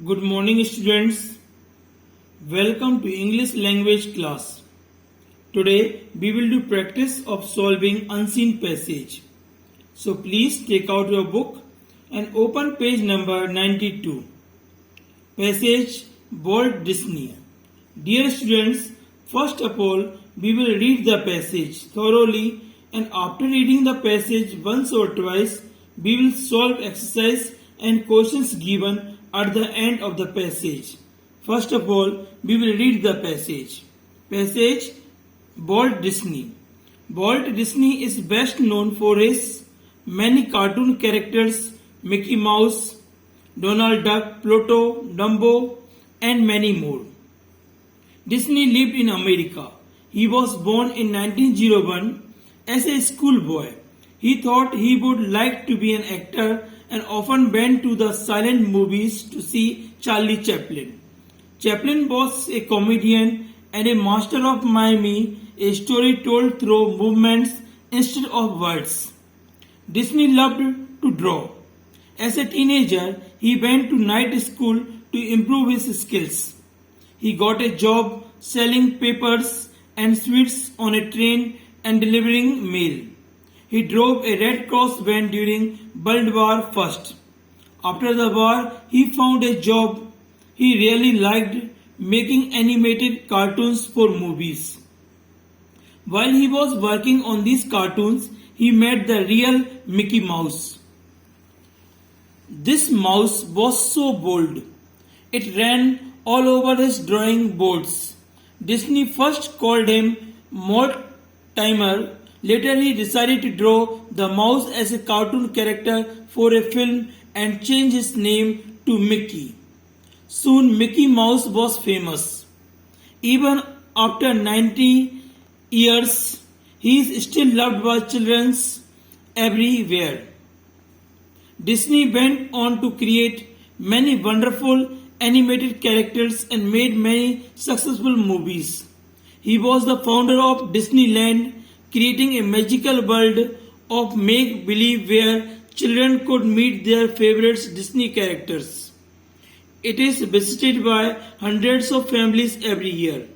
Good morning, students. Welcome to English language class. Today we will do practice of solving unseen passage. So please take out your book and open page number 92. Passage Walt Disney. Dear students, first of all we will read the passage thoroughly, and after reading the passage once or twice we will solve exercise and questions given at the end of the passage. First of all, we will read the passage. Passage Walt Disney. Walt Disney is best known for his many cartoon characters: Mickey Mouse, Donald Duck, Pluto, Dumbo, and many more. Disney lived in America. He was born in 1901 as a schoolboy. He thought he would like to be an actor and often went to the silent movies to see Charlie Chaplin. Chaplin was a comedian and a master of miming, a story told through movements instead of words. Disney loved to draw. As a teenager, he went to night school to improve his skills. He got a job selling papers and sweets on a train and delivering mail. He drove a Red Cross van during World War I. After the war, he found a job. He really liked making animated cartoons for movies. While he was working on these cartoons, he met the real Mickey Mouse. This mouse was so bold. It ran all over his drawing boards. Disney first called him Mortimer. Later he decided to draw the mouse as a cartoon character for a film and change his name to Mickey. Soon Mickey Mouse was famous. Even after 90 years, he is still loved by children everywhere. Disney went on to create many wonderful animated characters and made many successful movies. He was the founder of Disneyland, creating a magical world of make-believe where children could meet their favorite Disney characters. It is visited by hundreds of families every year.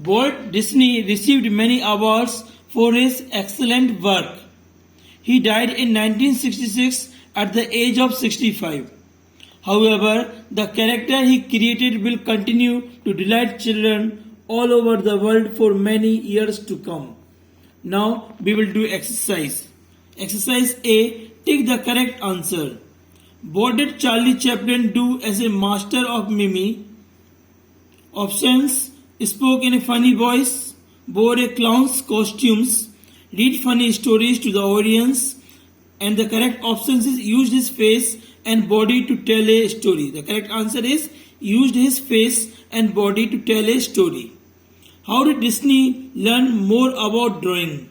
Walt Disney received many awards for his excellent work. He died in 1966 at the age of 65. However, the character he created will continue to delight children all over the world for many years to come. Now we will do exercise. Exercise A. Take the correct answer. What did Charlie Chaplin do as a master of miming? Options: spoke in a funny voice, wore a clown's costumes, read funny stories to the audience, and the correct options is used his face and body to tell a story. The correct answer is used his face and body to tell a story. How did Disney learn more about drawing?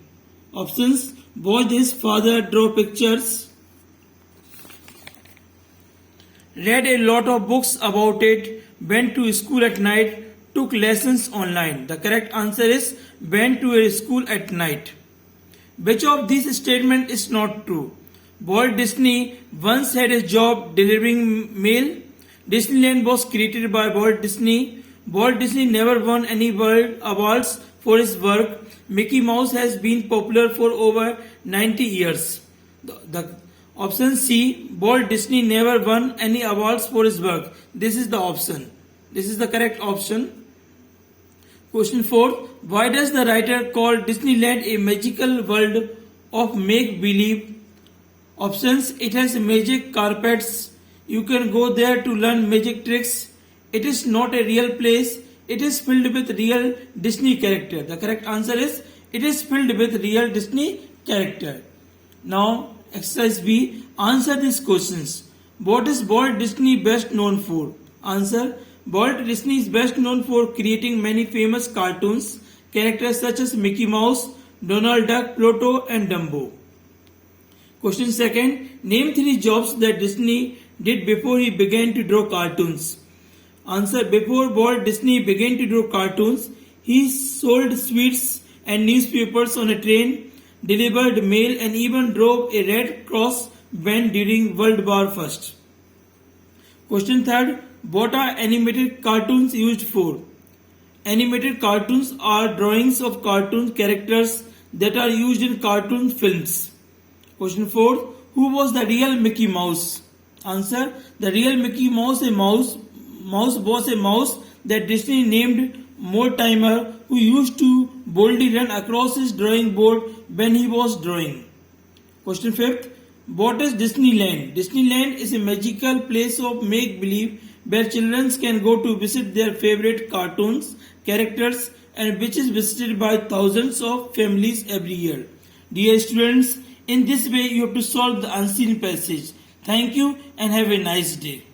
Options: watched his father draw pictures, read a lot of books about it, went to school at night, took lessons online. The correct answer is went to a school at night. Which of these statements is not true? Walt Disney once had a job delivering mail. Disneyland was created by Walt Disney. Walt Disney never won any world awards for his work. Mickey Mouse has been popular for over 90 years. The option C, Walt Disney never won any awards for his work. This is the option. This is the correct option. Question 4. Why does the writer call Disneyland a magical world of make-believe? Options: it has magic carpets. You can go there to learn magic tricks. It is not a real place. It is filled with real Disney character. The correct answer is it is filled with real Disney character. Now exercise B. Answer these questions. What is Walt Disney best known for? Answer: Walt Disney is best known for creating many famous cartoons, characters such as Mickey Mouse, Donald Duck, Pluto, and Dumbo. Question 2. Name 3 jobs that Disney did before he began to draw cartoons. Answer: before Walt Disney began to draw cartoons, he sold sweets and newspapers on a train, delivered mail, and even drove a Red Cross van during World War I. Question third, what are animated cartoons used for? Animated cartoons are drawings of cartoon characters that are used in cartoon films. Question 4. Who was the real Mickey Mouse? Answer. The real Mickey Mouse was a mouse that Disney named Mortimer, who used to boldly run across his drawing board when he was drawing. Question 5. What is Disneyland? Disneyland is a magical place of make-believe where children can go to visit their favorite cartoons, characters, and which is visited by thousands of families every year. Dear students, in this way you have to solve the unseen passage. Thank you and have a nice day.